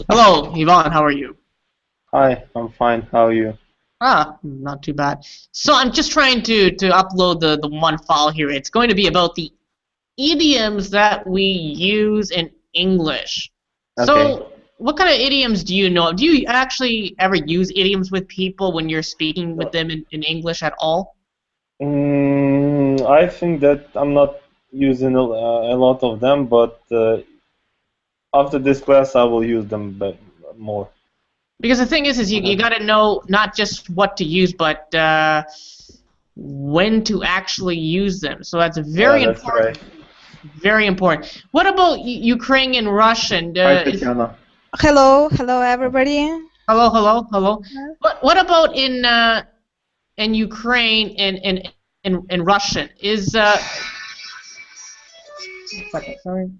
Hello, Yvonne, how are you? Hi, I'm fine. How are you? Not too bad. So I'm just trying to upload the one file here. It's going to be about the idioms that we use in English. Okay. So what kind of idioms do you know? Do you actually ever use idioms with people when you're speaking with them in English at all? I think that I'm not using a lot of them, but after this class, I will use them more. Because the thing is you got to know not just what to use, but when to actually use them. So that's Yeah, very that's right. important. Very important. What about Ukrainian Russian? Hi, Tatiana. Hello, everybody. Hello. What about in Ukraine and Russian? Sorry.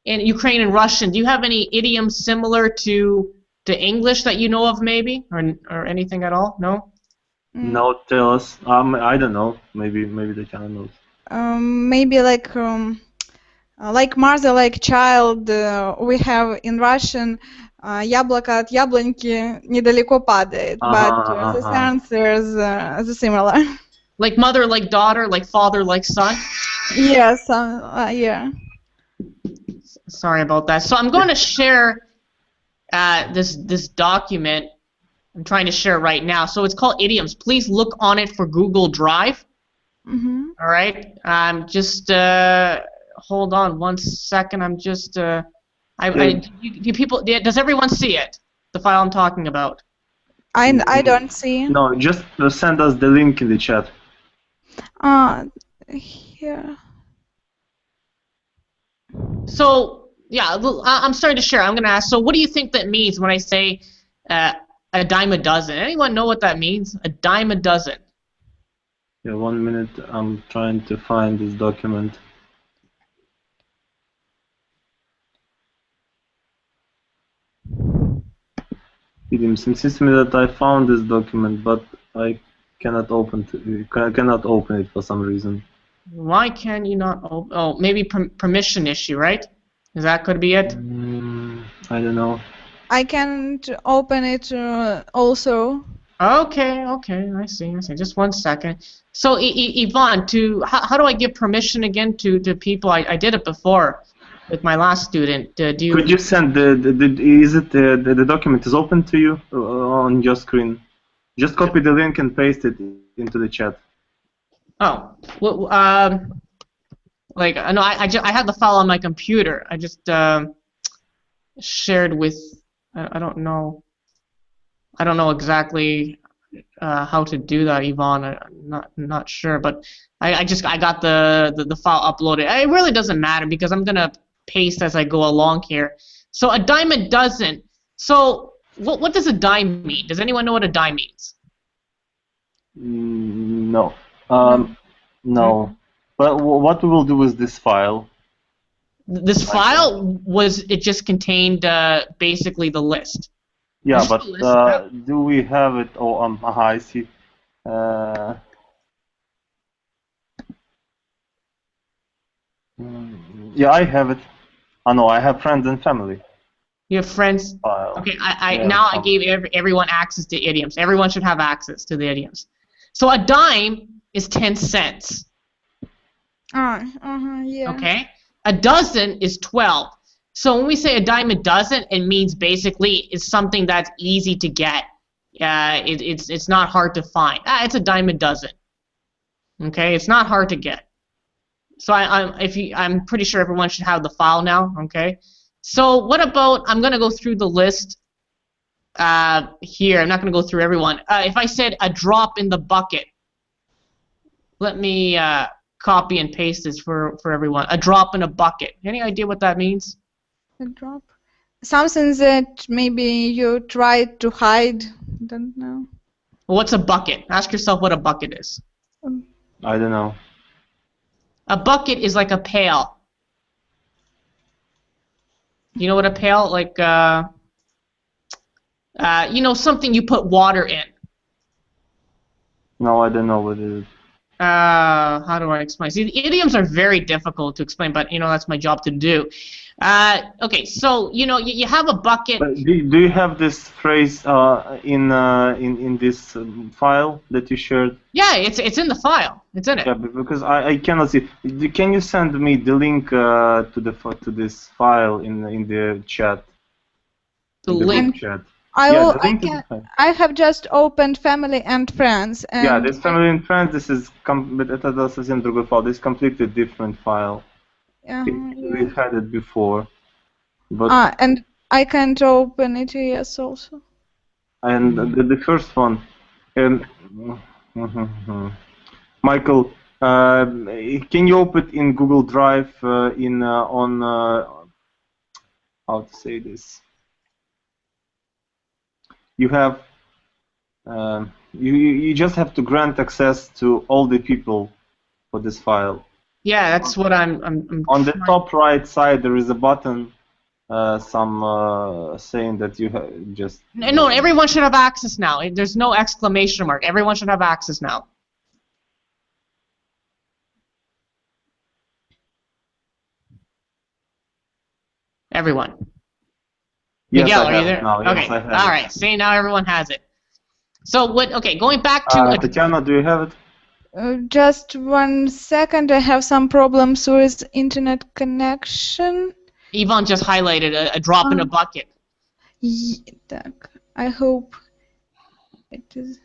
In Ukraine and Russian, do you have any idioms similar to English that you know of, maybe, or anything at all? No. No, tell us. I don't know. Maybe Tatiana knows. Maybe like mother, like child. We have in Russian, яблоко от яблоньки недалеко падает, but this answer is the similar. Like mother, like daughter, like father, like son. Yes, yeah. Sorry about that. So I'm going to share this document. I'm trying to share it right now. So it's called Idioms. Please look on it for Google Drive. All right. Just hold on one second. I'm just does everyone see it? The file I'm talking about. I don't see. No, just send us the link in the chat. Here. So yeah, I'm starting to share. I'm going to ask. So what do you think that means when I say a dime a dozen? Anyone know what that means? A dime a dozen. Yeah, 1 minute. I'm trying to find this document. Idioms. Insist me that I found this document, but I cannot open it for some reason. Why can you not open? Oh, maybe permission issue, right? Is that could be it? I don't know. I can't open it also. Okay, I see. Just 1 second. So, Yvonne, how do I give permission again to people? I did it before with my last student. Could you send the document is open to you on your screen? Just copy the link and paste it into the chat. Oh, well, like no, I have the file on my computer. I just shared with. I don't know. I don't know exactly how to do that, Yvonne. I'm not sure, but I got the file uploaded. It really doesn't matter because I'm gonna paste as I go along here. So a dime a dozen. So what does a dime mean? Does anyone know what a dime means? No. No. But what we will do with this file? This file it just contained basically the list. Yeah, but do we have it? Oh, I see. Yeah, I have it. No, I have friends and family. You have friends? File. Okay, now I gave everyone access to idioms. Everyone should have access to the idioms. So a dime is 10 cents. Yeah. Okay? A dozen is 12. So when we say a dime a dozen, it means basically it's something that's easy to get. It's not hard to find. It's a dime a dozen. Okay? It's not hard to get. So I'm pretty sure everyone should have the file now. Okay? So what about, I'm going to go through the list here. I'm not going to go through everyone. If I said a drop in the bucket, let me copy and paste this for everyone. A drop in a bucket. Any idea what that means? A drop. Something that maybe you tried to hide. Don't know. What's a bucket? Ask yourself what a bucket is. I don't know. A bucket is like a pail. You know what a pail, like, you know, something you put water in. No, I don't know what it is. How do I explain? See, the idioms are very difficult to explain, but, you know, that's my job to do. Okay, so you have a bucket. But do you have this phrase in this file that you shared? Yeah, it's in the file. It's in it. Yeah, because I cannot see. Can you send me the link to this file in the chat? The in the link. group chat. I have just opened family and friends. And yeah, this family and friends. This is это совсем другой файл. This is completely different file. We've had it before. But and I can't open it, yes, also. And the first one, Michael, can you open it in Google Drive on how to say this? You have you just have to grant access to all the people for this file. Yeah, that's what I'm on the top right side there is a button saying that you have just... No, everyone should have access now. There's no exclamation mark. Everyone should have access now. Everyone. Yes, Miguel, I are you there? now. Okay, yes, I have all right. See, now everyone has it. So what? Okay, going back to... Tatiana, do you have it? Just 1 second, I have some problems with internet connection. Ivan just highlighted a drop in a bucket. I hope it is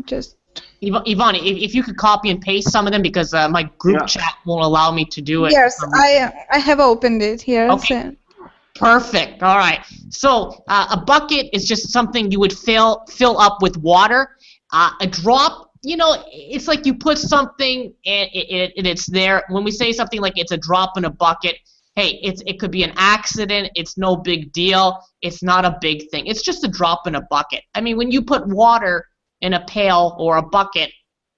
just... Ivan, if you could copy and paste some of them, because my group chat won't allow me to do it. Yes, I have opened it here. Okay. Perfect. All right. So a bucket is just something you would fill up with water. A drop, it's like you put something and it's there. When we say something like it's a drop in a bucket, hey, it could be an accident. It's no big deal. It's not a big thing. It's just a drop in a bucket. I mean, when you put water in a pail or a bucket,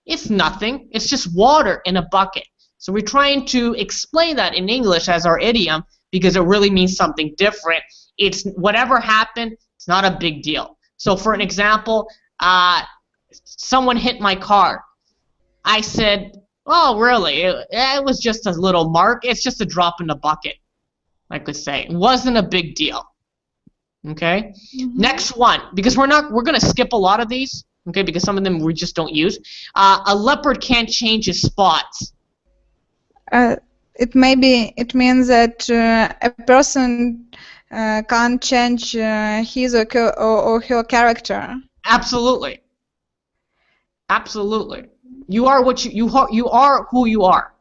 it's nothing. It's just water in a bucket. So we're trying to explain that in English as our idiom because it really means something different. It's whatever happened, it's not a big deal. So for an example, someone hit my car. I said, oh, really? It was just a little mark. It's just a drop in the bucket, I could say. It wasn't a big deal. Okay? Next one, because we're going to skip a lot of these, okay, because some of them we just don't use. A leopard can't change his spots. It means that a person can't change his or her character. Absolutely. Absolutely. You are what you are who you are.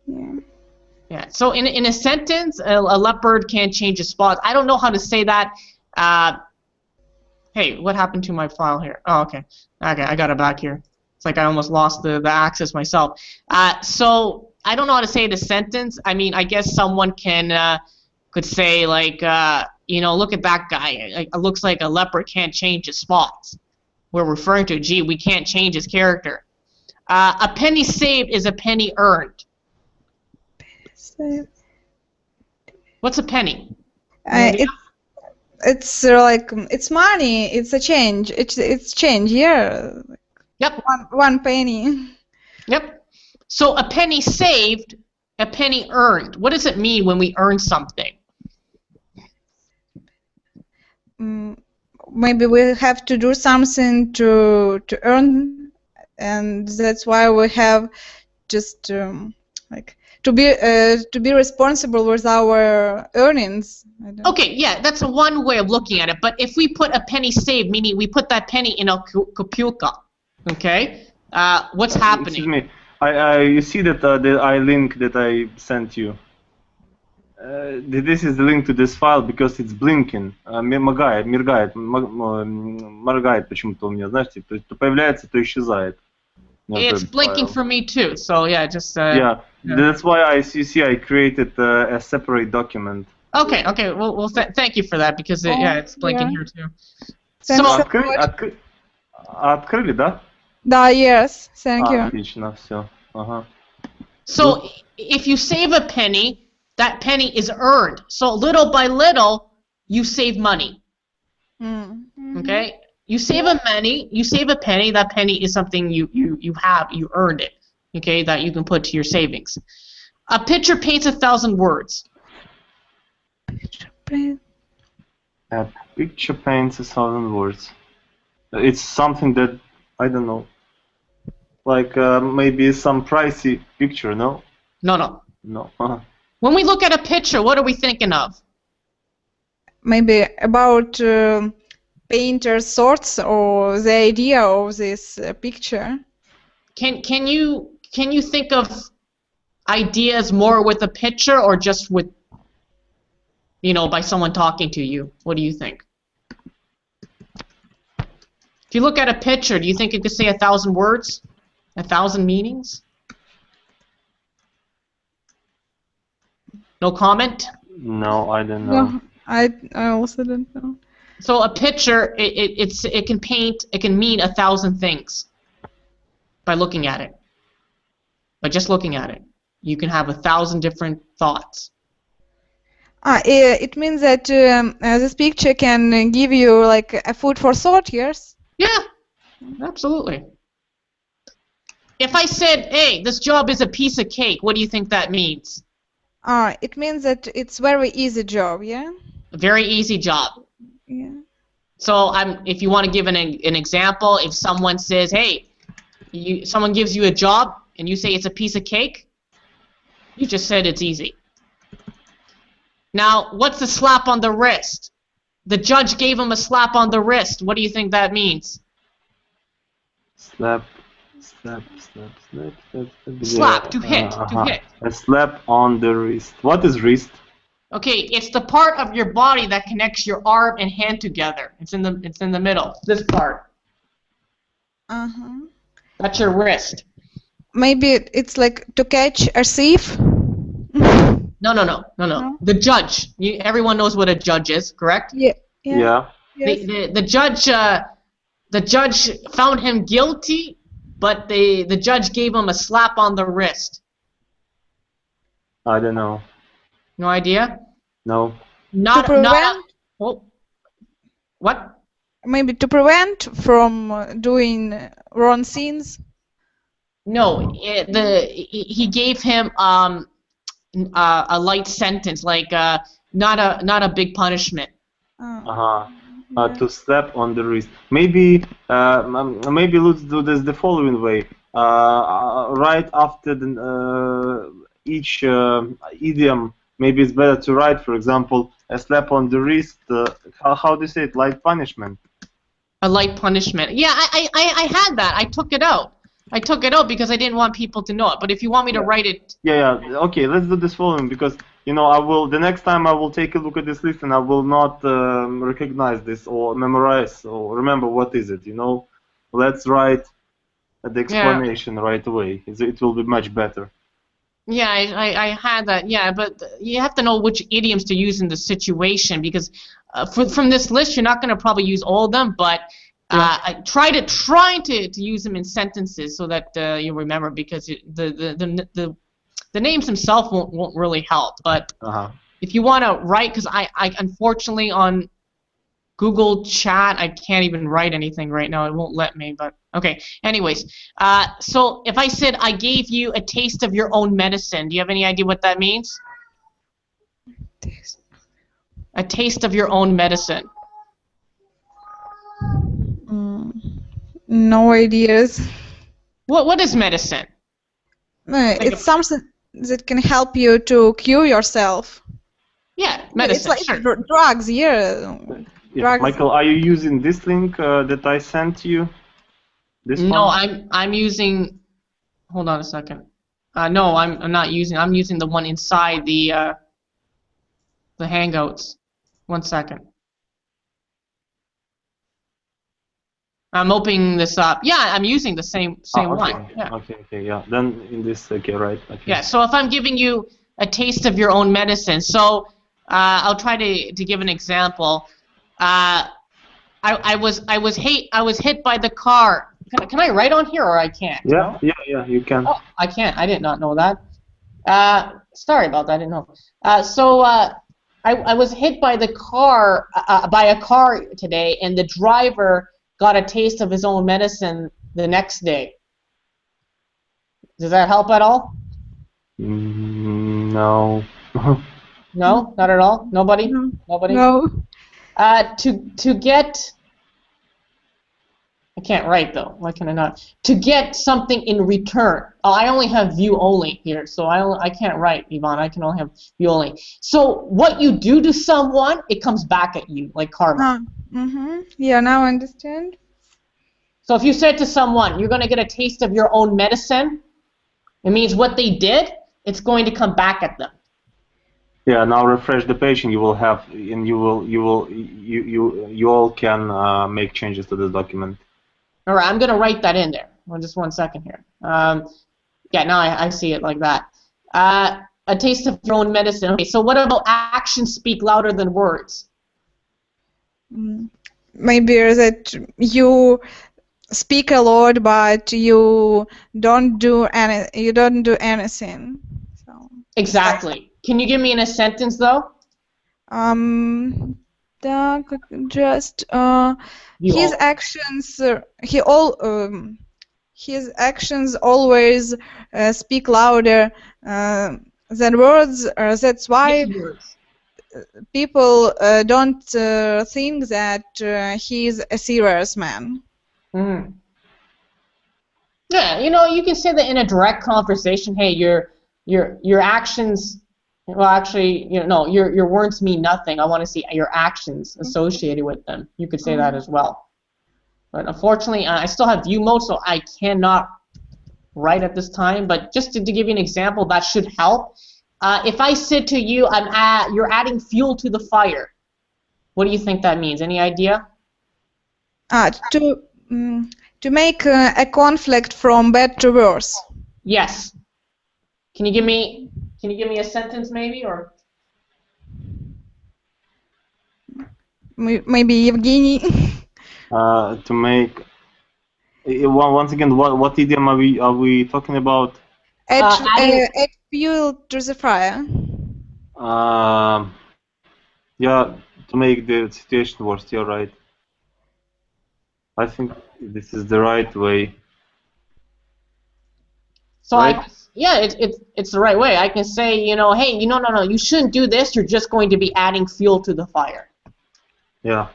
Yeah. Yeah. So in a sentence, a leopard can't change his spots. I don't know how to say that. Hey, what happened to my file here? Oh, okay. Okay, I got it back here. It's like I almost lost the access myself. So I don't know how to say the sentence. I mean, I guess someone could say like, look at that guy. It looks like a leopard can't change his spots. We're referring to, gee, we can't change his character. A penny saved is a penny earned. What's a penny? It's like it's money. It's a change. It's change. Yeah. Yep. One penny. Yep. So a penny saved, a penny earned. What does it mean when we earn something? Maybe we have to do something to earn, and that's why we have just like to be responsible with our earnings. Okay, yeah, that's one way of looking at it. But if we put a penny saved, meaning we put that penny in a kopilka, okay, what's happening? Excuse me. You see that the link that I sent you. This is the link to this file because it's blinking. Моргает почему-то у меня, знаете, то появляется, то исчезает. It's blinking for me too, so yeah, just... yeah, that's why I created a separate document. Okay, well thank you for that, because it's blinking here too. So, открыли, да? Да, yes, thank you. Отлично, все. So, if you save a penny, that penny is earned. So little by little, you save money. Okay? You save a penny, that penny is something you earned it. Okay, that you can put to your savings. A picture paints 1,000 words. A picture paints 1,000 words. It's something that, I don't know, like maybe some pricey picture, no? No, no. No. When we look at a picture, what are we thinking of? Maybe about painter's thoughts or the idea of this picture. Can you think of ideas more with a picture or just with, you know, by someone talking to you? What do you think? If you look at a picture, do you think it could say 1,000 words? 1,000 meanings? No comment? No, I don't know. No, I also don't know. So a picture, it can paint, it can mean 1,000 things by looking at it. By just looking at it, you can have 1,000 different thoughts. It means that this picture can give you like a food for thought, yes? Yeah, absolutely. If I said, hey, this job is a piece of cake, what do you think that means? It means that it's very easy job, yeah? A very easy job. Yeah. So if you want to give an example, if someone says, hey, someone gives you a job and you say it's a piece of cake, you just said it's easy. Now, what's the slap on the wrist? The judge gave him a slap on the wrist. What do you think that means? Slap, to hit, to hit. A slap on the wrist. What is wrist? Okay, it's the part of your body that connects your arm and hand together. It's in the middle. This part. That's your wrist. Maybe it's like to catch a thief. No. The judge. Everyone knows what a judge is, correct? Yeah. Yeah. Yes. The judge found him guilty, but the judge gave him a slap on the wrist. I don't know. No idea? No. What? Maybe to prevent from doing wrong things. No, he gave him a light sentence, like not a big punishment. To slap on the wrist. Maybe let's do this the following way. Right after each idiom, maybe it's better to write, for example, a slap on the wrist. How do you say it? Light punishment. A light punishment. Yeah, I had that. I took it out. I took it out because I didn't want people to know it. But if you want me to write it... Yeah. Okay, let's do this following, because, you know, the next time I will take a look at this list and I will not recognize this or memorize or remember what is it, you know. Let's write the explanation right away. It will be much better. Yeah, I had that, yeah, but you have to know which idioms to use in the situation, because from this list you're not going to probably use all of them, but... I try to use them in sentences so that you remember, because the names themselves won't really help. But if you want to write, because I unfortunately on Google Chat I can't even write anything right now. It won't let me. But okay. Anyways, so if I said I gave you a taste of your own medicine, do you have any idea what that means? A taste of your own medicine. No ideas. What is medicine? It's something that can help you to cure yourself. Yeah, medicine. It's like drugs, yeah. Drugs. Michael, are you using this link that I sent to you? This one? No, I'm using. Hold on a second. No, I'm not using. I'm using the one inside the Hangouts. 1 second. I'm opening this up. Yeah, I'm using the same one. Yeah. Okay, yeah. Then in this, right. Okay. Yeah, so if I'm giving you a taste of your own medicine, so I'll try to give an example. I was hit by the car. Can I write on here or I can't? Yeah, no? yeah, you can. Oh, I can't. I did not know that. Sorry about that. I didn't know. I was hit by the car by a car today, and the driver got a taste of his own medicine the next day. Does that help at all? No. No, not at all. Nobody. No. Nobody. No. To get. I can't write though. Why can I not? To get something in return. Oh, I only have view only here, so I can't write, Yvonne. I can only have view only. So what you do to someone, it comes back at you like karma. Yeah, now I understand. So if you said to someone, you're going to get a taste of your own medicine, it means what they did, it's going to come back at them. Yeah. Now refresh the page, and you will have, and you all can make changes to this document. All right, I'm going to write that in there. Well, just 1 second here. Yeah, now I see it like that. A taste of your own medicine. Okay, so what about actions speak louder than words? Maybe that you speak a lot, but you don't do anything. So. Exactly. Can you give me in a sentence though? His actions. His actions always speak louder than words. That's why people don't think that he's a serious man. Yeah, you can say that in a direct conversation. Hey, your actions. Well, actually, no, your words mean nothing. I want to see your actions associated with them. You could say that as well. But unfortunately, I still have view mode, so I cannot write at this time. But just to give you an example, that should help. If I said to you, you're adding fuel to the fire, what do you think that means? Any idea? To make a conflict from bad to worse. Yes. Can you give me a sentence maybe, or? Maybe Evgeny. To make. Once again, what idiom are we talking about? Add fuel to the fire. Yeah, to make the situation worse. You're right. I think this is the right way. So right? It's the right way. I can say, hey, no, you shouldn't do this. You're just going to be adding fuel to the fire. Yeah.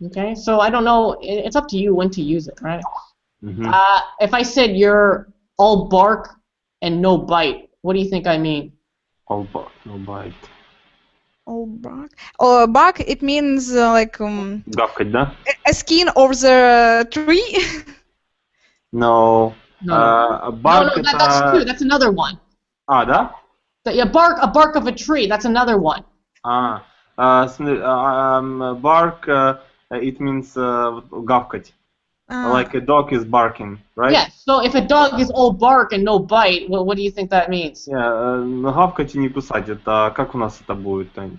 Okay. So I don't know. It's up to you when to use it, right? If I said you're all bark and no bite, what do you think I mean? All bark, no bite. All bark. Oh, bark. It means like Гавкать, да? a skin of the tree. No. Bark. No, that's two. That's another one. Да? A bark of a tree. That's another one. Bark. It means гавкать. Like a dog is barking, right? Yeah. So if a dog is all bark and no bite, what do you think that means? Yeah, гавкать и не кусать. Это как у нас это будет, Тань?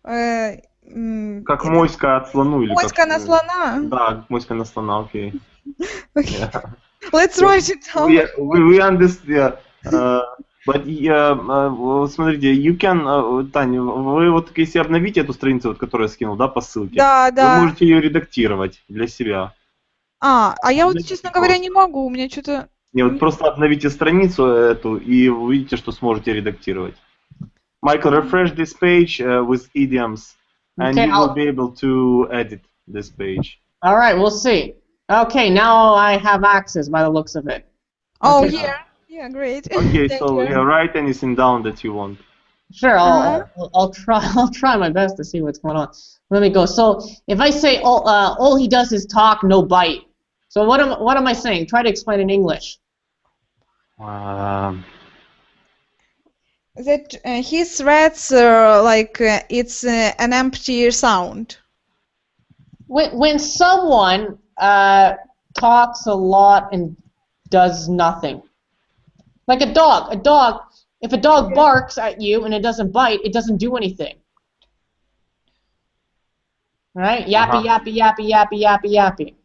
Как моська от слону или моська на слона. Да, моська на слона, окей. Okay. Let's write it down. We understand. But смотрите, you can, Таня, вы вот если обновите эту страницу, вот, которую я скинул, да, по ссылке, вы можете ее редактировать для себя. Я вот, честно говоря, не могу, у меня что-то... Не, вот просто обновите страницу эту, и вы увидите, что сможете редактировать. Michael, refresh this page with idioms, and you will be able to edit this page. All right, we'll see. Okay, now I have access by the looks of it. Oh, yeah. Yeah, great. Okay, so write anything down that you want. Sure, I'll try my best to see what's going on. Let me go. So if I say all he does is talk, no bite. So what am I saying? Try to explain in English. That his threats are like it's an empty sound. When someone talks a lot and does nothing, like a dog. If a dog barks at you and it doesn't bite, it doesn't do anything. Right? Yappy, yappy, yappy, yappy, yappy, yappy.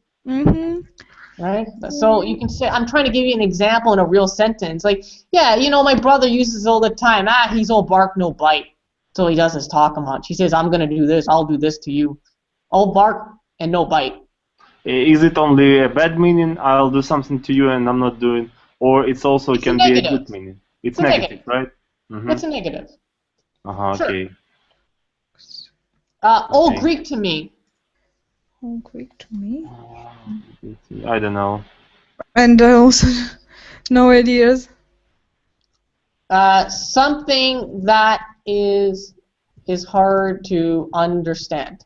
Right? So you can say, I'm trying to give you an example in a real sentence. Like, yeah, my brother uses it all the time. He's all bark, no bite. So he does is talk a bunch. He says, I'm going to do this. I'll do this to you. All bark and no bite. Is it only a bad meaning? I'll do something to you and I'm not doing. Or it's also can be a good meaning. It's negative, right? It's a negative. Okay. Old Greek to me. Old Greek to me. I don't know. And I also no ideas. Something that is hard to understand.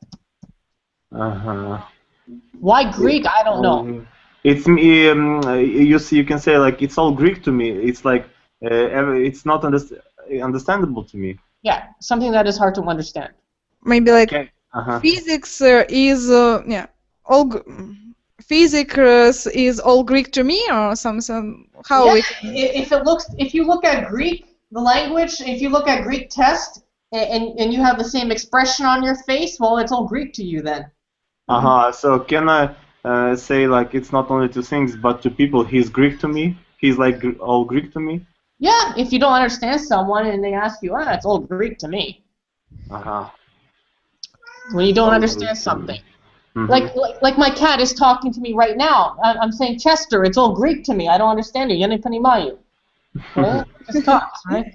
Why Greek? I don't know. It's you can say like it's all Greek to me. It's like it's not understandable to me. Yeah, something that is hard to understand. Maybe like Okay. physics is physics is all Greek to me, or something. How Yeah, we can... if you look at Greek, the language, if you look at Greek text and you have the same expression on your face, well, it's all Greek to you then. So can I say like it's not only to things but to people? He's Greek to me. He's like all Greek to me. Yeah, if you don't understand someone and they ask you, it's all Greek to me. When you don't understand something. Like my cat is talking to me right now. I'm saying Chester, it's all Greek to me. I don't understand you. Я не понимаю. Right? Just talks, right?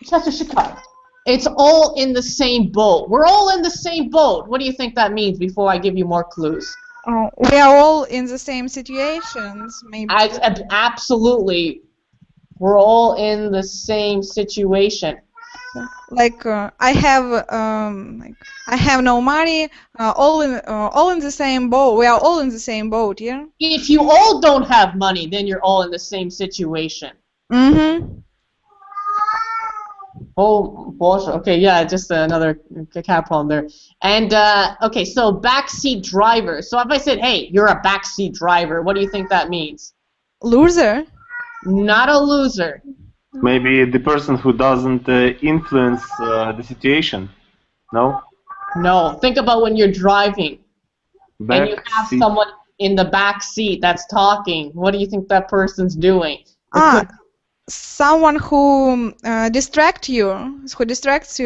Chester Chicago. It's all in the same boat. We're all in the same boat. What do you think that means before I give you more clues? We are all in the same situations, maybe. Absolutely. We're all in the same situation. Like I have no money. All in the same boat. We are all in the same boat, yeah. If you all don't have money, then you're all in the same situation. Oh, bullshit. Okay, yeah, just another cat problem there. And okay, so backseat driver. So if I said, "Hey, you're a backseat driver," what do you think that means? Loser. Not a loser. Maybe the person who doesn't influence the situation. No? No. Think about when you're driving and you have Backseat. someone in the back seat that's talking. What do you think that person's doing? Someone who distracts you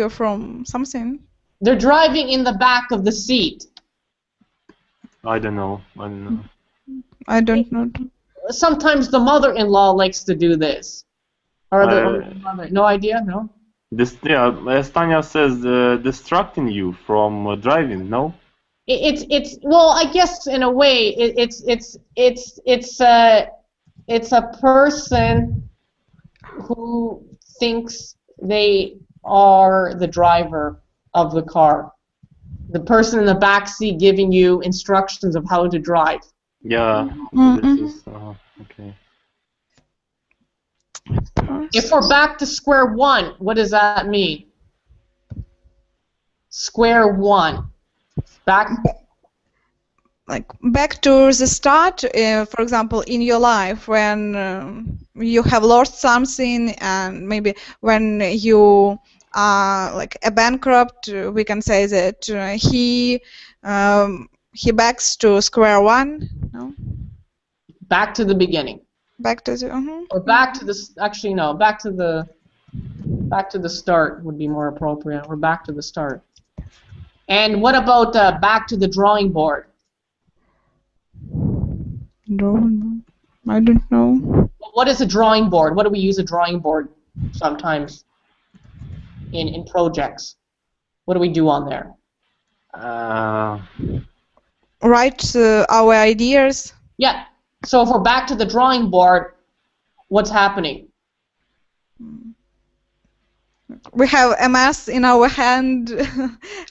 from something. They're driving in the back of the seat. I don't know. I don't know. Sometimes the mother-in-law likes to do this. Or the mother. No idea? No? Stanya says distracting you from driving, no? It's well, I guess in a way it's a person who thinks they are the driver of the car. The person in the back seat giving you instructions of how to drive. Yeah. This is okay. If we're back to square one, what does that mean? Square one. Back to the start, for example, in your life when you have lost something, and maybe when you are like a bankrupt, we can say that he backs to square one. No? Back to the beginning. Back to the. Or back to the. Actually, no. Back to the start would be more appropriate. We're back to the start. And what about back to the drawing board? I don't know. What is a drawing board? What do we use a drawing board sometimes in projects? What do we do on there? Write our ideas. Yeah. So if we're back to the drawing board, what's happening? We have a mess in our hand,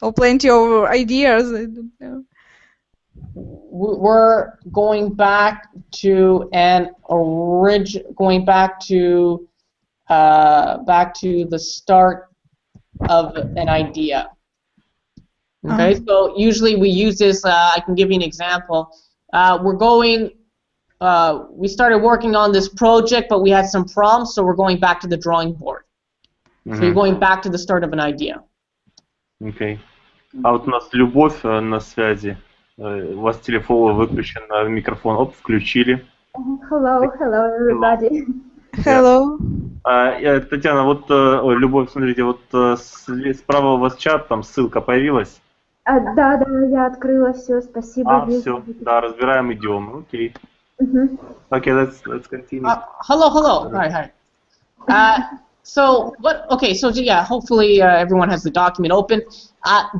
or plenty of ideas. I don't know. We're going back to the start of an idea. Okay, so usually we use this. I can give you an example. We started working on this project, but we had some problems, so we're going back to the drawing board. So you're going back to the start of an idea. Okay. А вот у нас Любовь на связи. У вас телефон выключен, микрофон, оп, включили. Hello everybody. Hello. Татьяна, вот, Любовь, смотрите, вот справа у вас чат, там ссылка появилась. Да, я открыла все, спасибо. Все, да, разбираем идиомы, окей. Okay, let's continue. Hello. Hi. So what? Okay, so yeah, hopefully everyone has the document open.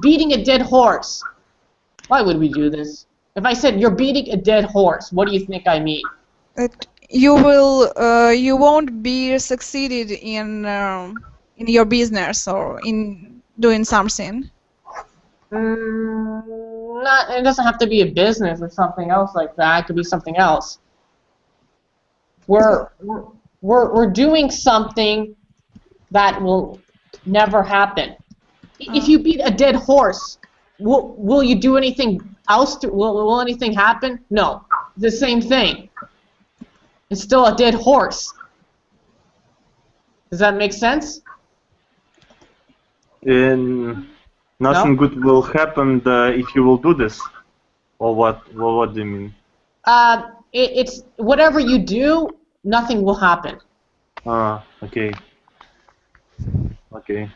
Beating a dead horse. Why would we do this? If I said you're beating a dead horse, what do you think I mean? You won't be succeeded in your business or in doing something. Not. It doesn't have to be a business or something else like that. It could be something else. We're doing something that will never happen. If you beat a dead horse, will you do anything else? Will anything happen? No. The same thing. It's still a dead horse. Does that make sense? Nothing good will happen if you will do this, or what? Well, what do you mean? It's whatever you do, nothing will happen. Okay. Okay.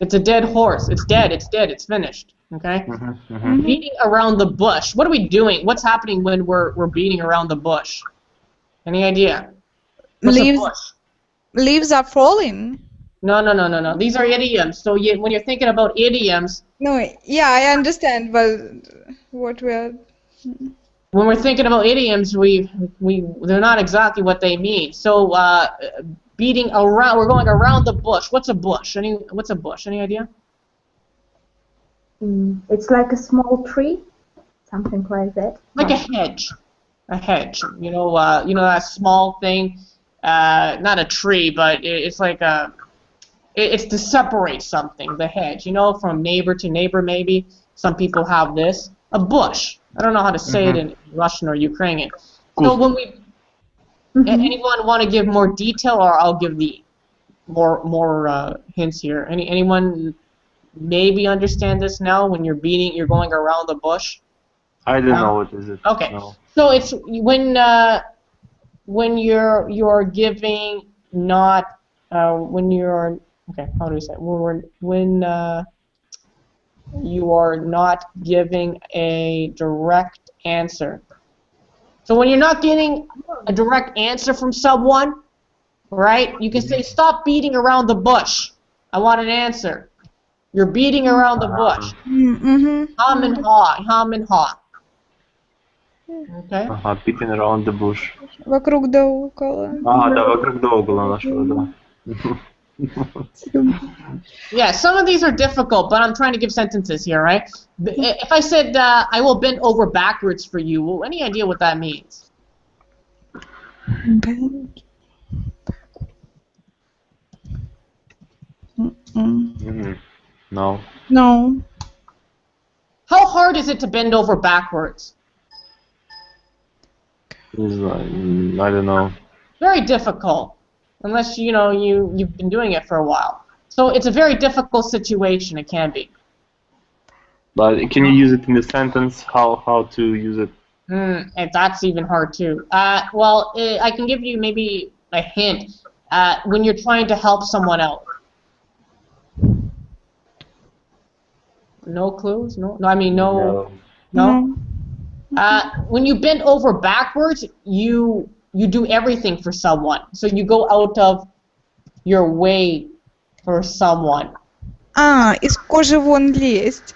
It's a dead horse. It's dead. It's dead. It's finished. Okay. Beating around the bush. What are we doing? What's happening when we're beating around the bush? Any idea? What's a bush? Leaves are falling. No. These are idioms. So when you're thinking about idioms. No. Yeah, I understand, but what we're. When we're thinking about idioms, they're not exactly what they mean. So beating around, we're going around the bush. What's a bush? What's a bush? Any idea? It's like a small tree, something like that. Like a hedge. A hedge. You know that small thing. Not a tree, but it's like it's to separate something. The hedge. From neighbor to neighbor. Maybe some people have this. A bush. I don't know how to say it in Russian or Ukrainian. So when anyone want to give more detail, or I'll give the more hints here. Anyone maybe understand this now? When you're going around the bush. I don't know what is it. Okay, no. So it's when you're giving not when you're okay. How do we say it? When you are not giving a direct answer. So when you're not getting a direct answer from someone, right? You can say, "Stop beating around the bush. I want an answer." You're beating around the bush. Ham and ha. Okay. Beating around the bush. Вокруг да около. Да, вокруг да около нашего, да. Yeah, some of these are difficult, but I'm trying to give sentences here, right? If I said, I will bend over backwards for you, well, any idea what that means? No. No. How hard is it to bend over backwards? I don't know. Very difficult. Unless you've been doing it for a while. So it's a very difficult situation. It can be. But can you use it in a sentence? How to use it? And that's even hard too. Well, I can give you maybe a hint. When you're trying to help someone out. No clues? No. I mean no. When you bend over backwards, you do everything for someone. So you go out of your way for someone. Из кожи вон лезть.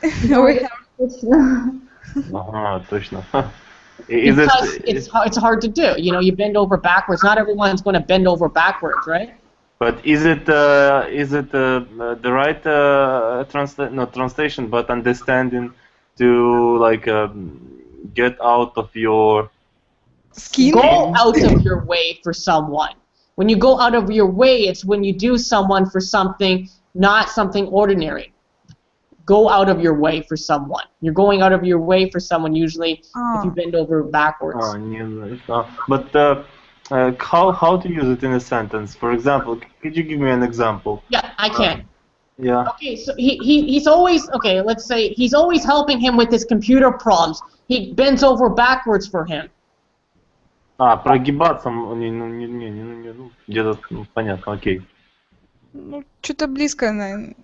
Точно. Because it's hard to do. You bend over backwards. Not everyone's going to bend over backwards, right? But is it the right not translation, but understanding to get out of your skin? Go out of your way for someone. When you go out of your way, it's when you do someone for something, not something ordinary. Go out of your way for someone. You're going out of your way for someone usually if you bend over backwards. But how to use it in a sentence? For example, could you give me an example? Yeah, I can. Yeah. Okay, so he's always, let's say he's always helping him with his computer problems. He bends over backwards for him. Прогибаться, где-то, понятно, окей. Что-то близко, наверное.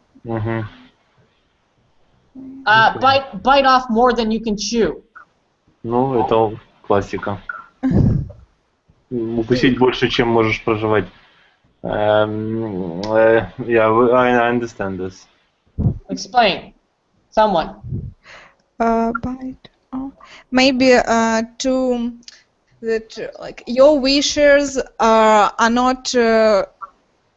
Bite off more than you can chew. Это классика. Укусить больше, чем можешь проживать. Yeah, I understand this. Explain. Someone. Bite. Oh. Maybe to that like your wishes are not your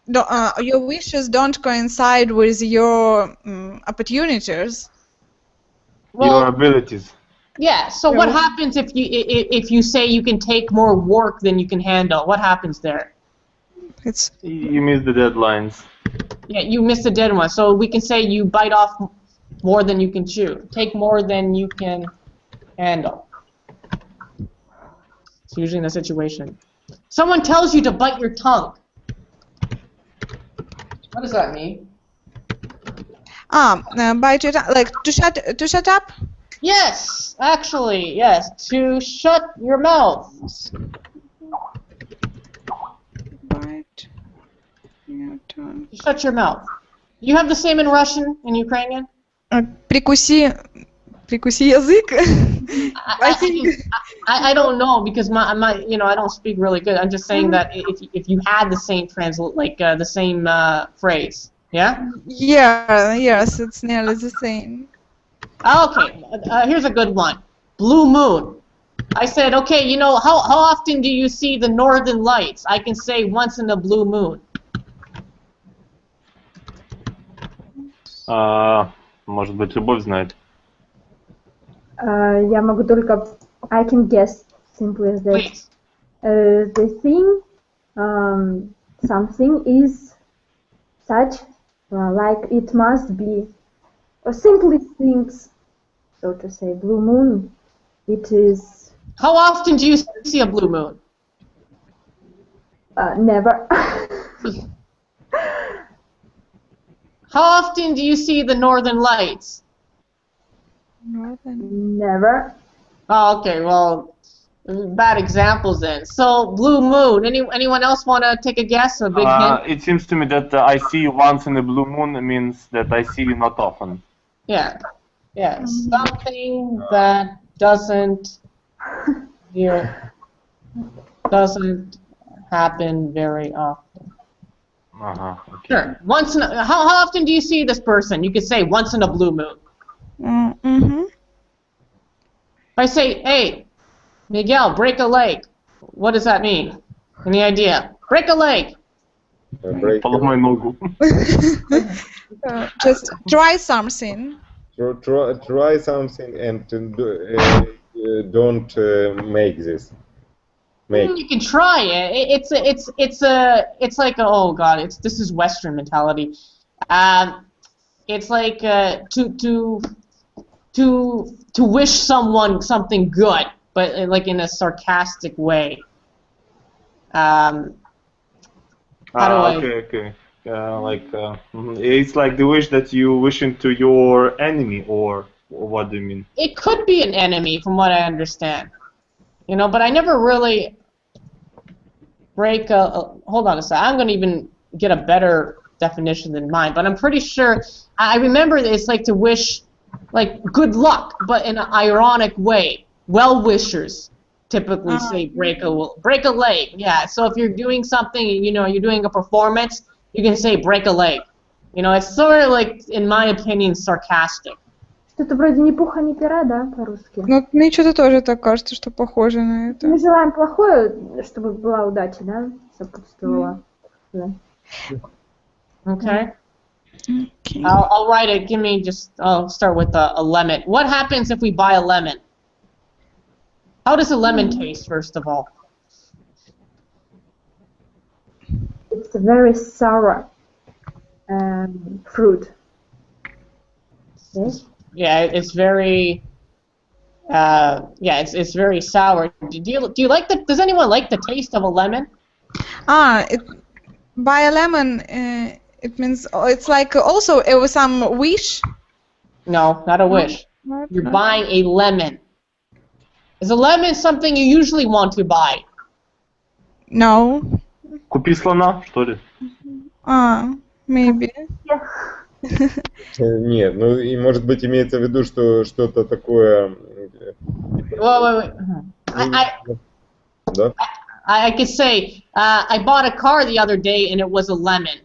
wishes don't coincide with your opportunities. Well, Your abilities. yeah. So what happens if you say you can take more work than you can handle? What happens there? It's You miss the deadlines. Yeah, you missed the deadline. So we can say you bite off more than you can chew. Take more than you can handle. It's usually in a situation. Someone tells you to bite your tongue. What does that mean? bite your tongue, like to shut up. Yes, actually, yes. To shut your mouth. Bite your tongue. To shut your mouth. You have the same in Russian and Ukrainian? Прикуси язык. I think. I don't know because my I don't speak really good. I'm just saying that if you had the same the same phrase, yeah. Yeah. Yes, it's nearly the same. Okay, here's a good one. Blue moon. I said, okay, how often do you see the northern lights? I can say once in a blue moon. Может быть, Любовь знает. Я могу только... I can guess simply as that. Please. The thing, something is such, like it must be, or simply things, so to say, blue moon, it is... How often do you see a blue moon? Never. How often do you see the northern lights? Northern. Never. Oh, okay, well, bad examples then. So, blue moon. Anyone else want to take a guess? A big hint? It seems to me that I see you once in a blue moon means that I see you not often. Yeah. Yeah. Something that doesn't happen very often. Okay. Sure. How often do you see this person? You could say once in a blue moon. Mm-hmm. If I say, hey, Miguel, break a leg, what does that mean? Any idea? Break a leg. Поломай ногу. Just try something. Try something and don't make this. You can try it. It's like oh god, this is Western mentality. It's like to wish someone something good, but like in a sarcastic way. How do I? Okay. It's like the wish that you wish into your enemy, or what do you mean? It could be an enemy, from what I understand. But I never really break a. Hold on a second. I'm going to even get a better definition than mine, but I'm pretty sure. I remember it's like to wish, like good luck, but in an ironic way. Well-wishers typically say break a leg. Yeah. So if you're doing something, you're doing a performance, you can say break a leg. It's sort of like, in my opinion, sarcastic. Что-то вроде ни пуха, ни пера, да, по-русски? Ну, мне что-то тоже так кажется, что похоже на это. Мы желаем плохое, чтобы была удача, да, сопутствовала. Да. Okay. I'll write it. I'll start with a lemon. What happens if we buy a lemon? How does a lemon taste, first of all? It's a very sour fruit. Yes? Yeah, it's very. It's very sour. Do you like the? Does anyone like the taste of a lemon? Buy a lemon. It means it's like also some wish. No, not a wish. You're buying a lemon. Is a lemon something you usually want to buy? No. Купи слона, что ли? Maybe. Нет, ну и может быть имеется в виду, что что-то такое... Wait. Да? I could say, I bought a car the other day and it was a lemon.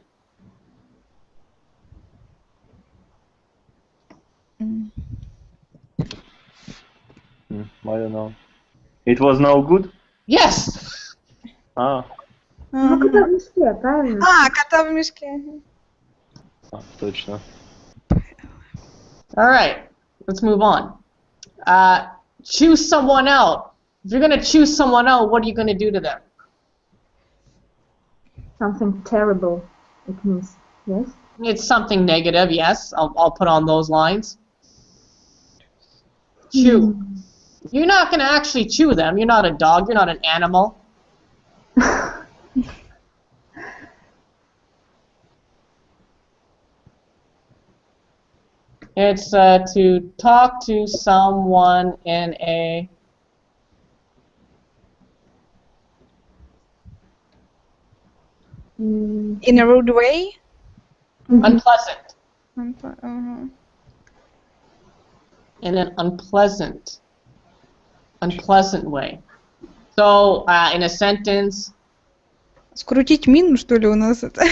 I don't know. It was no good? Yes! А, Ну, кота в мешке, правильно? Кота в мешке. точно. Alright, let's move on. Choose someone out. If you're going to choose someone out, what are you going to do to them? Something terrible, it means, yes? It's something negative, yes. I'll put on those lines. Chew. You're not going to actually chew them. You're not a dog. You're not an animal. It's to talk to someone in a In a rude way? unpleasant. Uh-huh. In an unpleasant way. So, in a sentence, Скрутить мину, что ли, у нас это?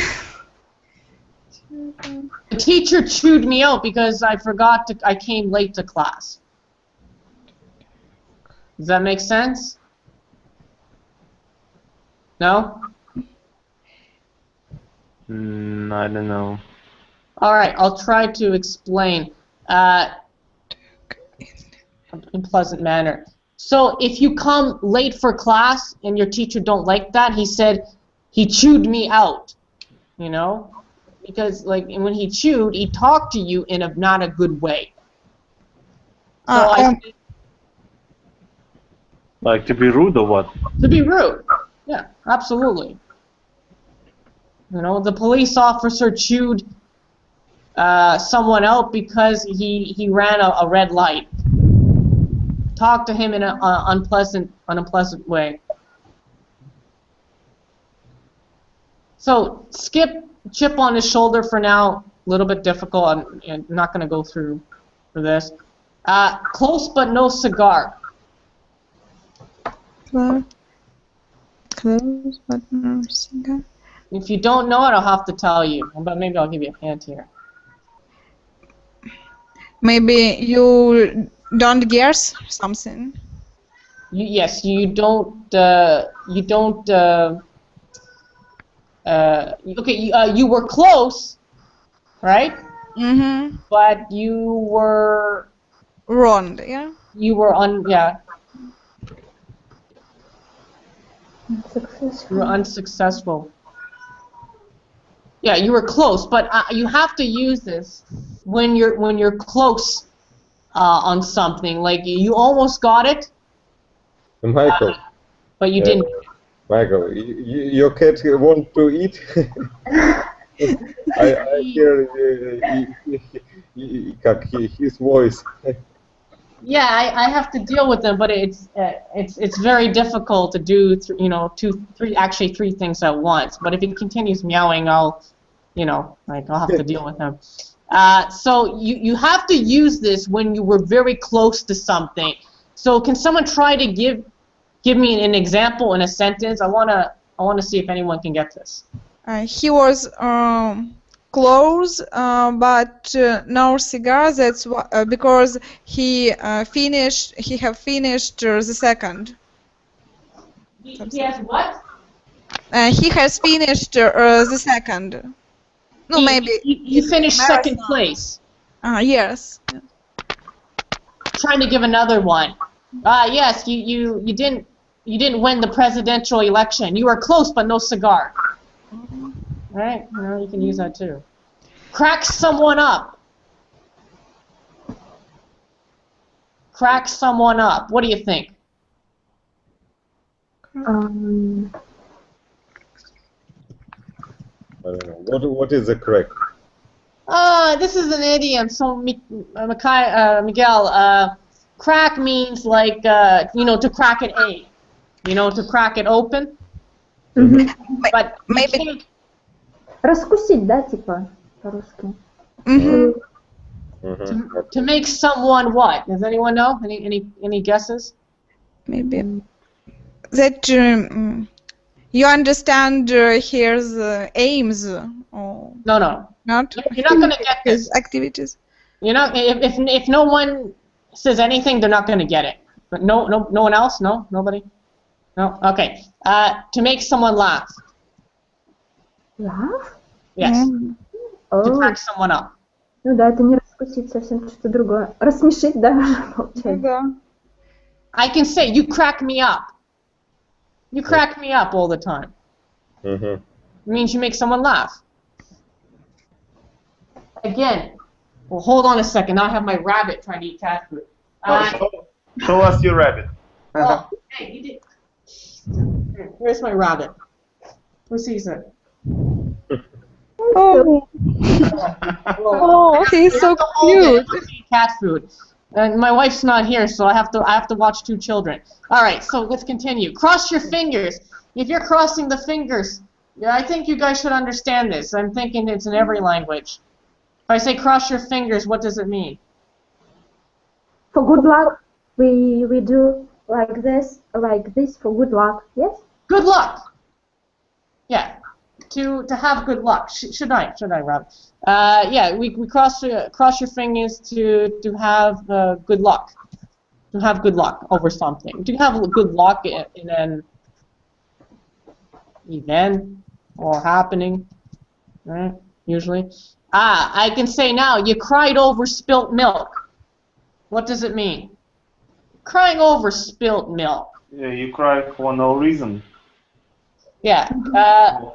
the teacher chewed me out because I came late to class. Does that make sense? No? I don't know. Alright, I'll try to explain. In pleasant manner. So if you come late for class and your teacher don't like that, he said he chewed me out, you know, because like when he chewed, he talked to you in a not a good way. So Like to be rude or what? to be rude, yeah, absolutely. You know, the police officer chewed someone out because he ran a red light. Talk to him in an unpleasant way. So skip chip on his shoulder for now. A little bit difficult. I'm not going to go through for this. Close but no cigar. Close but no cigar. If you don't know it, I'll have to tell you. But maybe I'll give you a hint here. Maybe you don't guess something. Yes, you don't. Okay, you were close, right? Mm-hmm. But you were Wrong, yeah? You were unsuccessful. Yeah, you were close, but you have to use this when you're close on something. Like you almost got it, Michael. but you didn't. Michael, your cat want to eat? I hear his voice. Yeah, I have to deal with them, but it's very difficult to do three things at once. But if it continues meowing, I'll have to deal with him. So you have to use this when you were very close to something. So can someone try to give me an example in a sentence? I wanna see if anyone can get this. He was close, but no cigar. That's because he have finished the second. He has what? He has finished the second. No, maybe he finished second place. Yes. Trying to give another one. Yes, you didn't win the presidential election. You were close, but no cigar. Right? Well, you can use that too. Crack someone up. Crack someone up. What do you think? I don't know. What is a crack? This is an idiom. So, Miguel, crack means like, to crack an egg. To crack it open. Mm-hmm. But maybe. Раскусить, да, типа, по-русски? Mm-hmm. To make someone what? Does anyone know? Any guesses? Maybe that You understand his aims? Or No. not? You're not going to get His this. activities? You're not, if no one says anything, they're not going to get it. But no one else? No? Nobody? No? Okay. To make someone laugh. Laugh? Yes. To Oh. crack someone up. Ну да, это не раскусить, совсем что-то другое. Рассмешить, да, получается. Да. I can say, you crack me up. You crack me up all the time. Mm-hmm. It means you make someone laugh. Again, well, hold on a second. Now I have my rabbit trying to eat cat food. Show us your rabbit. Oh, hey, you did. Where's my rabbit? Who sees it? Oh, oh, he's so cute. Cat food. And my wife's not here, so I have to watch two children. All right, so let's continue. Cross your fingers. If you're crossing the fingers, yeah, I think you guys should understand this. I'm thinking it's in every language. If I say cross your fingers, what does it mean? For good luck, we do like this for good luck. Yes. Good luck. Yeah. To have good luck. Should I, Rob? Yeah, we cross your fingers to have good luck. To have good luck over something. To have good luck in an event or happening, right? Usually. I can say now, you cried over spilt milk. What does it mean? Crying over spilt milk. Yeah, you cry for no reason. Yeah.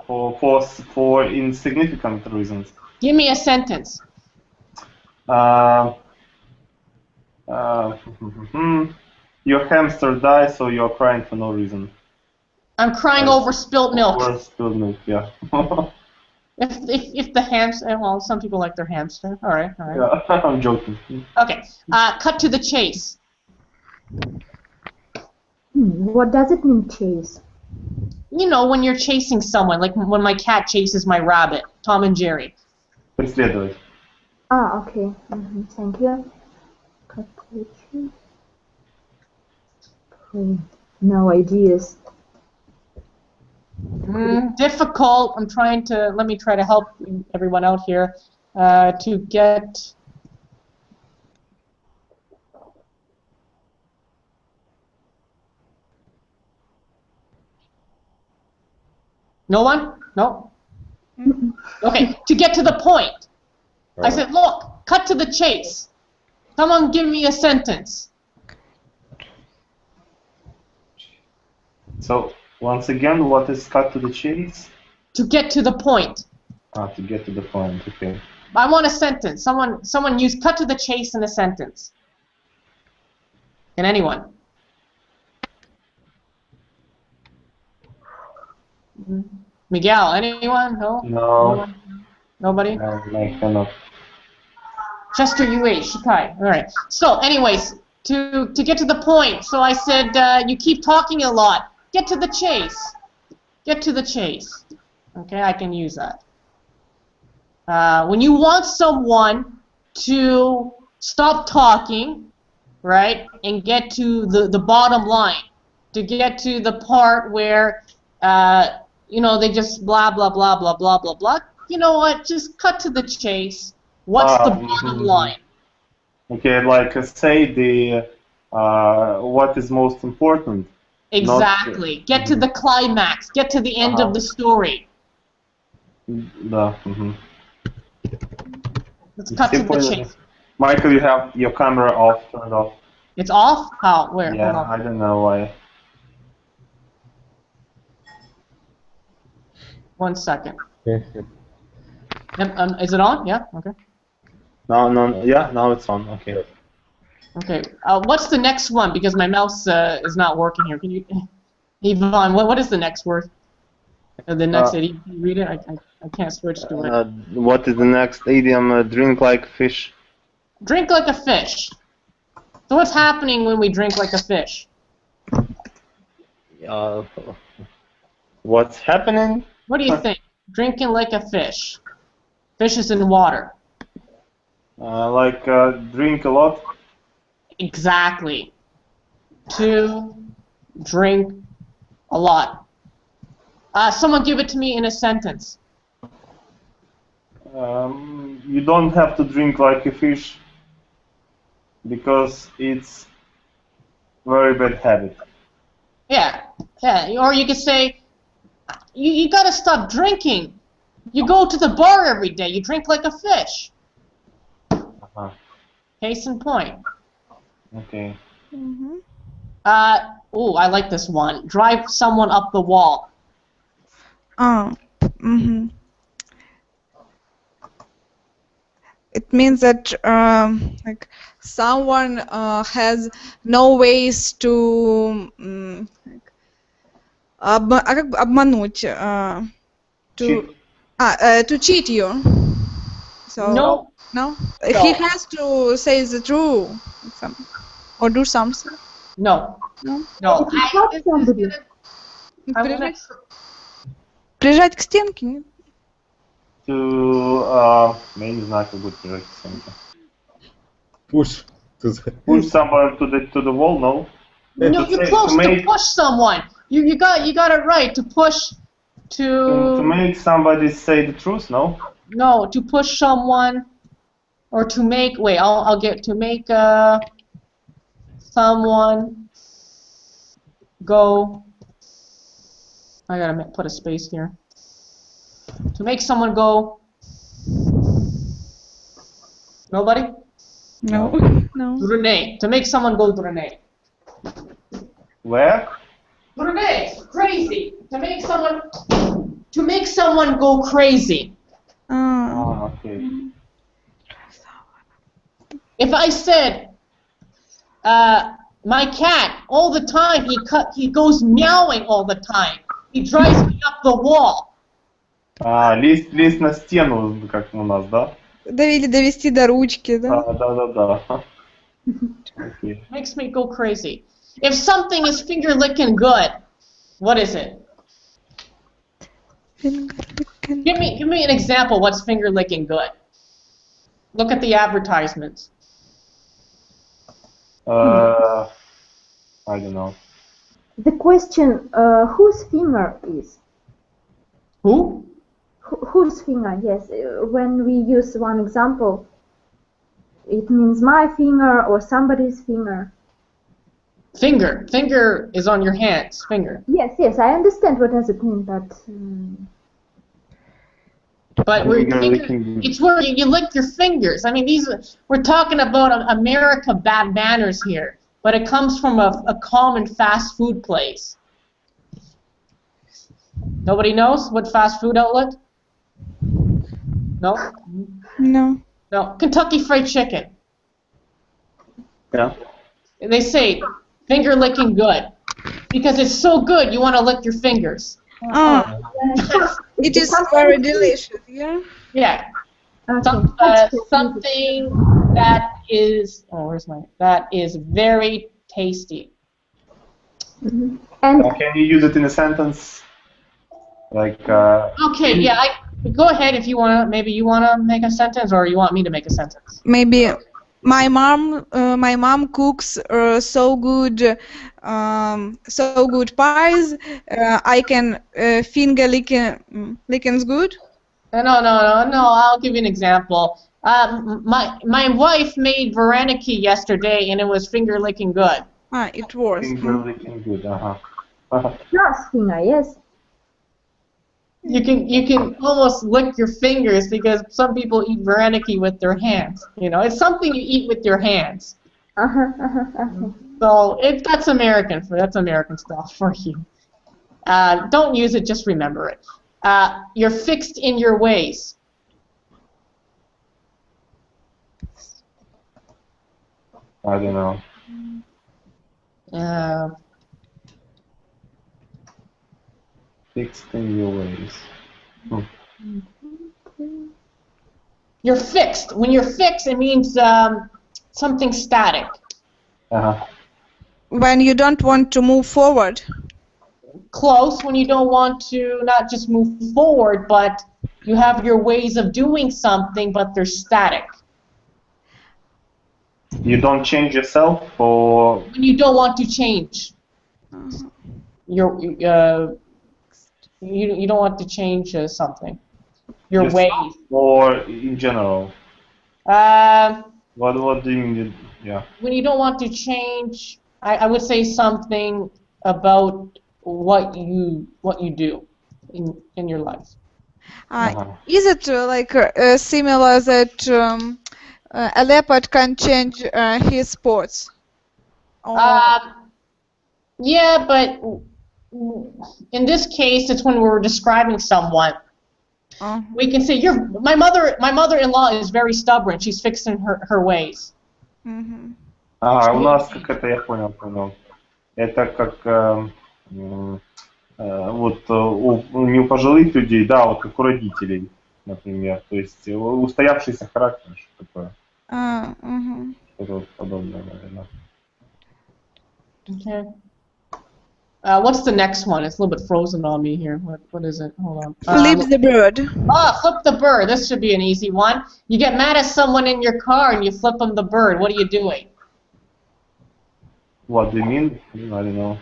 For insignificant reasons. Give me a sentence. Your hamster died, so you're crying for no reason. I'm crying over spilt milk. Or spilled milk, yeah. If the hamster, well, some people like their hamster. All right. Yeah, I'm joking. Okay. Cut to the chase. What does it mean, chase? You know, when you're chasing someone, like when my cat chases my rabbit, Tom and Jerry. Преследовать. Ah, okay. Thank you. No ideas. Difficult. Let me try to help everyone out here to get. No one? No? Okay, to get to the point. I said, look, cut to the chase. Someone give me a sentence. So, once again, what is cut to the chase? To get to the point. To get to the point, okay. I want a sentence. Someone use cut to the chase in a sentence. Can anyone? Miguel, anyone? No? No. Nobody? No, I cannot. Chester, you wait. Shikai. All right. So, anyways, to get to the point. So I said, you keep talking a lot. Get to the chase. Get to the chase. Okay, I can use that. When you want someone to stop talking, right, and get to the bottom line, to get to the part where, you know, they just blah, blah, blah, blah, blah, blah, blah. You know what? Just cut to the chase. What's the bottom line? Okay, like say the what is most important. Exactly. Get to the climax. Get to the end of the story. Да. Let's cut to the chase. Michael, you have your camera off, turned off. It's off? How? Where? Yeah, Hold on. I don't know why. 1 second. Is it on? Yeah? Okay. No, yeah, now it's on, okay. Okay. What's the next one? Because my mouse is not working here. Can you, Yvonne, what is the next word? The next idiom. Can you read it? I can't switch to it. What is the next idiom? Drink like fish. Drink like a fish. So what's happening when we drink like a fish? What's happening? What do you think? Drinking like a fish. Fish is in water. Drink a lot. Exactly. To drink a lot. Someone give it to me in a sentence. You don't have to drink like a fish because it's very bad habit. Yeah, yeah. Or you could say, you gotta stop drinking. You go to the bar every day. You drink like a fish. Case in point. Okay. Mm-hmm. Oh, I like this one. Drive someone up the wall. Oh. Mm-hmm. It means that like someone has no ways to like, как обмануть, to cheat you. So No. no, he has to say the truth or do something. No. No. No. Прижать к стенке, нет? Я не знаю, как будет прижать к стенке. Push. Push someone to the wall, no? No, you're close to push someone. You got it right. To push To make somebody say the truth, no? No, to push someone or to make. Wait, I'll get to make someone go. I gotta put a space here. To make someone go. Nobody? No. No. Grenade. To make someone go grenade. Where? Grenade. Crazy. To make someone go crazy. Oh, okay. If I said, my cat all the time he goes meowing all the time. He drives me up the wall. Лезть на стену, как у нас, да? Или довести до ручки, да? Да. Okay. Makes me go crazy. If something is finger licking good, what is it? Give me an example. What's finger licking good? Look at the advertisements. I don't know. The question, whose finger is? Who? Whose finger, yes. When we use one example, it means my finger or somebody's finger. Finger. Finger is on your hands. Finger. Yes, I understand what does it mean, but... But it's where you lick your fingers. I mean, we're talking about America bad manners here, but it comes from a common fast food place. Nobody knows what fast food outlet? No? No. No. Kentucky Fried Chicken. Yeah. They say finger licking good because it's so good you want to lick your fingers. It is very delicious, yeah? Yeah. Okay. Something that is that is very tasty. Mm-hmm. And Can you use it in a sentence? Like. Okay, yeah. Go ahead if you wanna. Maybe you wanna make a sentence, or you want me to make a sentence. Maybe my mom cooks so good pies. I can finger licking's good. No. I'll give you an example. My wife made vareniki yesterday, and it was finger licking good. It was. Finger licking good. last finger, yes. You can almost lick your fingers because some people eat vareniki with their hands. You know, it's something you eat with your hands. So that's American stuff for you. Don't use it, just remember it. You're fixed in your ways. I don't know. Fixed in your ways. You're fixed. When you're fixed, it means something static. When you don't want to move forward. Close, when you don't want to not just move forward, but you have your ways of doing something, but they're static. You don't change yourself, or When you don't want to change. You don't want to change something. Your Yourself ways. or in general? Uh, What do you mean? Yeah. when you don't want to change, I would say something about what you do in your life. Is it like similar that a leopard can change his spots? Yeah, but in this case, it's when we're describing someone. We can say, my mother-in-law is very stubborn. She's fixing her ways. У нас как это, я понял. Это как вот не у пожилых людей, да, вот как у родителей, например. То есть устоявшийся характер, что такое. Что-то вот подобное, наверное. Okay. What's the next one? It's a little bit frozen on me here. What is it? Hold on. Flip the bird. Flip the bird. This should be an easy one. You get mad at someone in your car and you flip them the bird. What are you doing? What do you mean? I don't know.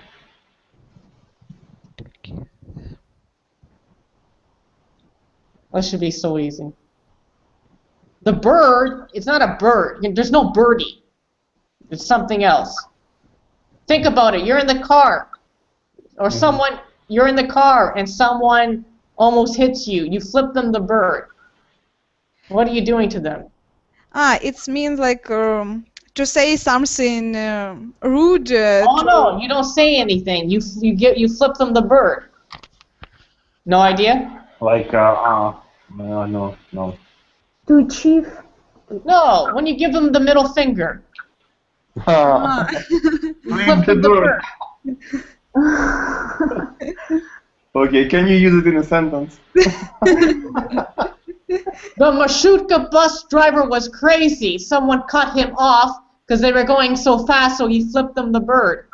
This should be so easy. The bird, it's not a bird. There's no birdie. It's something else. Think about it. You're in the car. Or you're in the car and someone almost hits you. You flip them the bird. What are you doing to them? It means like to say something rude. Oh no, you don't say anything. You flip them the bird. No idea? Like no. To achieve. No, when you give them the middle finger. Flip the bird. Okay, can you use it in a sentence? The marshrutka bus driver was crazy. Someone cut him off because they were going so fast, so he flipped them the bird.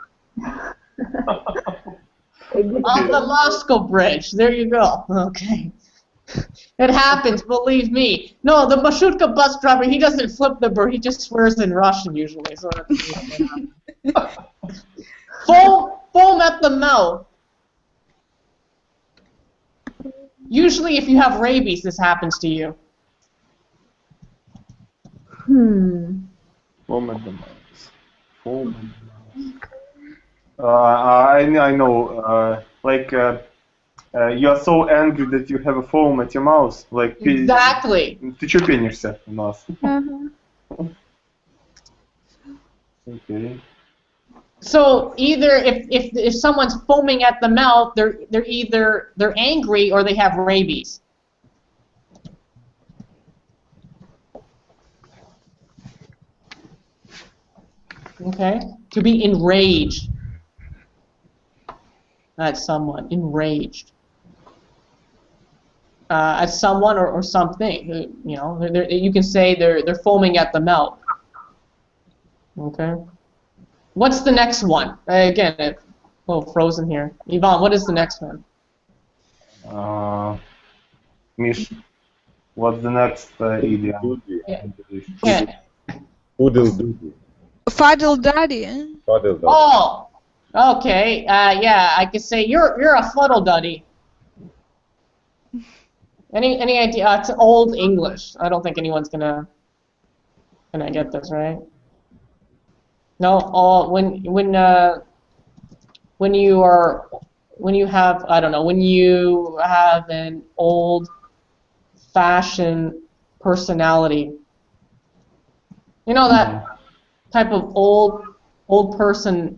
On the Moscow Bridge. There you go. Okay. It happens, believe me. No, the marshrutka bus driver, he doesn't flip the bird. He just swears in Russian usually. So foam at the mouth. Usually if you have rabies, this happens to you. Foam at the mouth. Foam at the mouth. I know. Like you are so angry that you have a foam at your mouth. Like exactly. Ты чё пенишься у нас? Okay. So either if someone's foaming at the mouth, they're either angry or they have rabies. Okay, to be enraged. At someone, enraged. At someone or something. You know, you can say they're foaming at the mouth. Okay. What's the next one? Again, a little frozen here. Ivan, what is the next one? Mish, what's the next idiom? Yeah. Puddle-duddle. Fuddle-duddy. Puddle-duddle. Oh, okay. Yeah, I could say you're a fuddle-duddy. Any idea? It's old English. I don't think anyone's gonna get this, right? No. When you have an old-fashioned personality. You know that type of old person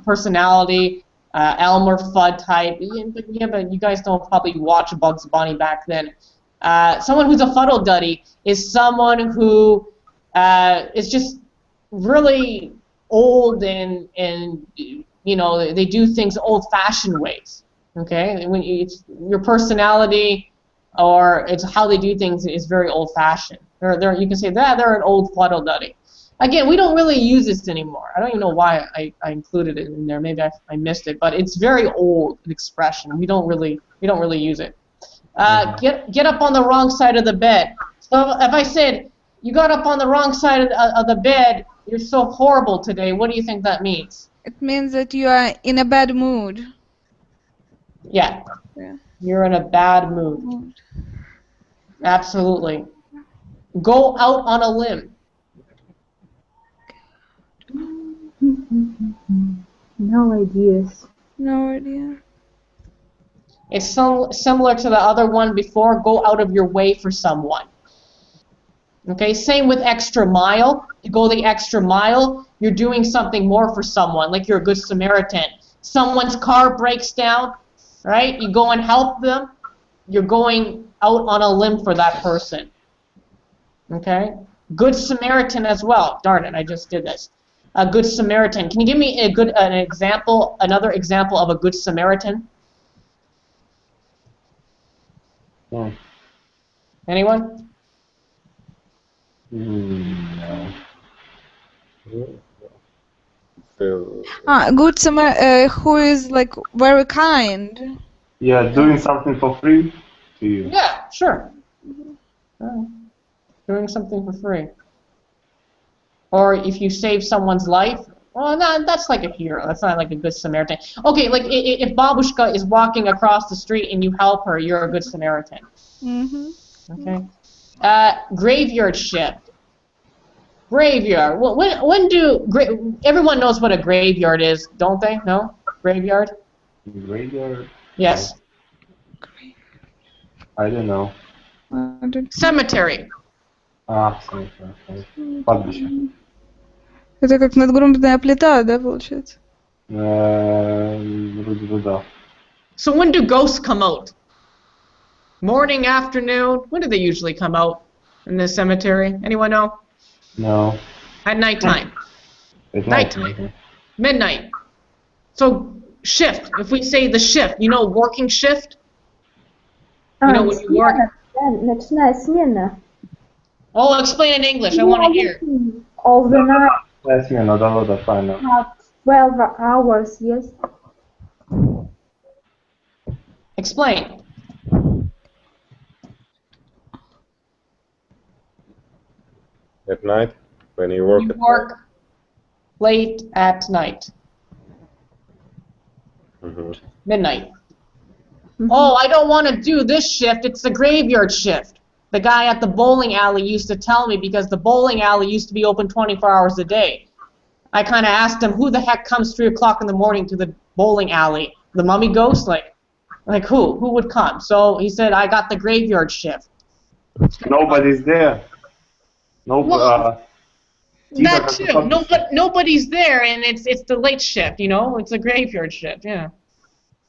personality, Elmer Fudd type. Yeah, but you guys don't probably watch Bugs Bunny back then. Someone who's a fuddle-duddy is someone who is just really old and you know, they do things old-fashioned ways. Okay, when it's your personality or it's how they do things is very old-fashioned. You can say that they're an old fuddle-duddy. Again, we don't really use this anymore. I don't even know why I included it in there. Maybe I missed it, but it's very old an expression. We don't really use it. Get up on the wrong side of the bed. So if I said you got up on the wrong side of the bed, you're so horrible today. What do you think that means? It means that you are in a bad mood. Yeah. Yeah. You're in a bad mood. Absolutely. Go out on a limb. No ideas. No idea. It's similar to the other one before. Go out of your way for someone. Okay, same with extra mile. You go the extra mile, you're doing something more for someone, like you're a good Samaritan. Someone's car breaks down, right? You go and help them. You're going out on a limb for that person. Okay? Good Samaritan as well. Darn it, I just did this. A good Samaritan. Can you give me another example of a good Samaritan? No. Anyone? No. Good who is like very kind. Yeah, doing something for free to you. Yeah, sure. Doing something for free. Or if you save someone's life, well, that's like a hero. That's not like a good Samaritan. Okay, like if Babushka is walking across the street and you help her, you're a good Samaritan. Okay. Graveyard shift. Graveyard. Everyone knows what a graveyard is, don't they? No? Graveyard? Graveyard? Yes. I don't know. Cemetery. Cemetery. Кладбище. Это как надгробная плита, да, получается? Вроде бы да. So when do ghosts come out? Morning, afternoon? When do they usually come out in the cemetery? Anyone know? No. At nighttime. At Nighttime. Midnight. So shift. If we say the shift, you know working shift? You know when you work? Ночная смена. Oh, explain in English. I want to hear. All the night. Ночная смена, да, правильно. 12 hours, yes. Explain. At night, when you work. You work late at night. Midnight. Oh, I don't want to do this shift. It's the graveyard shift. The guy at the bowling alley used to tell me because the bowling alley used to be open 24 hours a day. I kind of asked him, who the heck comes 3 o'clock in the morning to the bowling alley? The mummy ghost? Like who? Who would come? So he said, I got the graveyard shift. Nobody's there. That too. Nobody's there, and it's the late shift. You know, it's a graveyard shift. Yeah.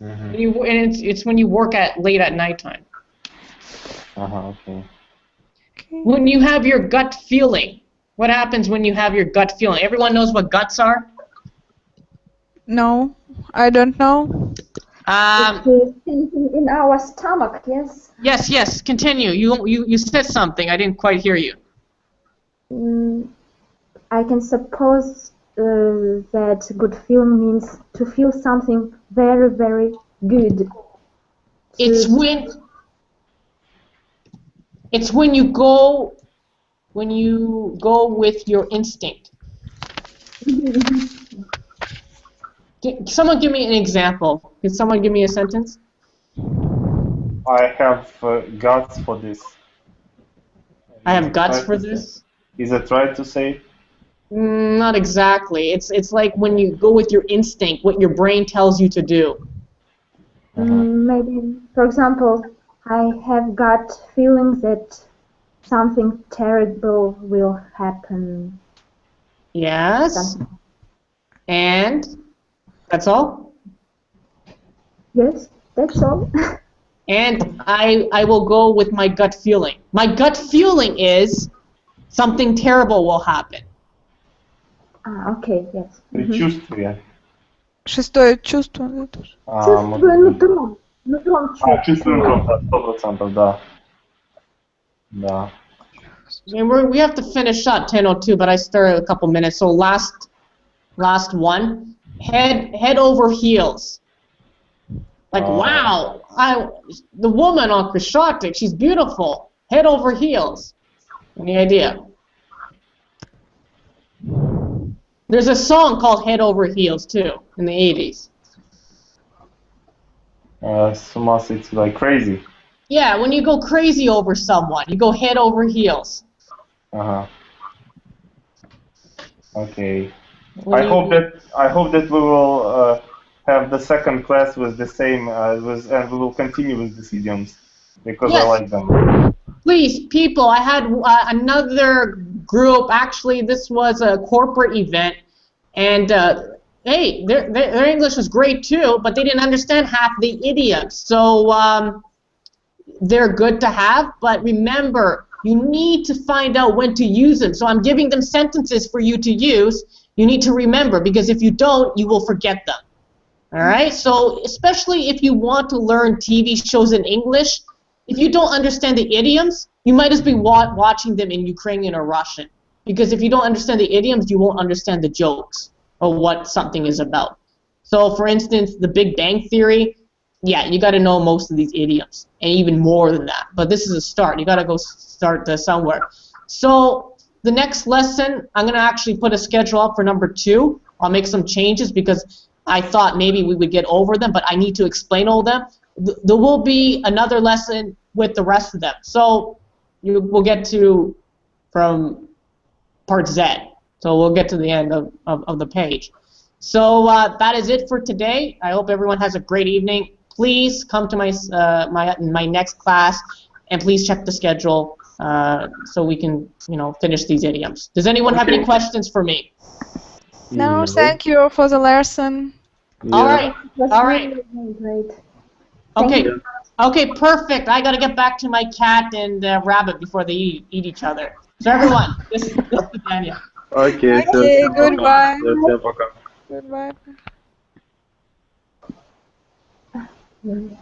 And it's when you work late at nighttime. Okay. When you have your gut feeling, what happens when you have your gut feeling? Everyone knows what guts are? No, I don't know. In our stomach, yes. Yes. Continue. You said something. I didn't quite hear you. I can suppose that good feeling means to feel something very, very good. It's when you go with your instinct. Someone give me an example. Can someone give me a sentence? I have guts for this. I have guts for this? Is that right to say? Not exactly. It's like when you go with your instinct, what your brain tells you to do. Maybe, for example, I have got feeling that something terrible will happen. Yes. And that's all? Yes, that's all. And I will go with my gut feeling. My gut feeling is something terrible will happen. Okay, yes. Предчувствие. Шестое чувство. Чувствую нутром. Нутром чувствую нутром, 100%, да. Да. And we have to finish up 10:02, but I started a couple minutes. So last one, head over heels. Like wow, the woman on Krishatik, she's beautiful. Head over heels. Any idea? There's a song called Head Over Heels too in the 80s. Sumas, it's like crazy. Yeah, when you go crazy over someone, you go head over heels. Okay. When I hope that we will have the second class with the same and we will continue with these idioms because I Yes. like them. Please, people, I had another group. Actually, this was a corporate event, and hey, their English was great too, but they didn't understand half the idioms. So they're good to have, but remember, you need to find out when to use them. So I'm giving them sentences for you to use. You need to remember, because if you don't, you will forget them. All right? So especially if you want to learn TV shows in English, if you don't understand the idioms, you might as well be watching them in Ukrainian or Russian. Because if you don't understand the idioms, you won't understand the jokes or what something is about. So for instance, the Big Bang Theory, yeah, you got to know most of these idioms, and even more than that. But this is a start. You got to go start somewhere. So the next lesson, I'm going to actually put a schedule up for number 2. I'll make some changes because I thought maybe we would get over them, but I need to explain all of them. There will be another lesson with the rest of them. So we'll get to from part Z. So we'll get to the end of the page. So that is it for today. I hope everyone has a great evening. Please come to my next class, and please check the schedule so we can finish these idioms. Does anyone have any questions for me? No, thank you for the lesson. Yeah. All right. It was All right. really great. Thank Okay. you. Okay, perfect. I got to get back to my cat and rabbit before they eat each other. So everyone, this is Daniel. Okay, Okay, goodbye. Всем пока. Goodbye. Yeah.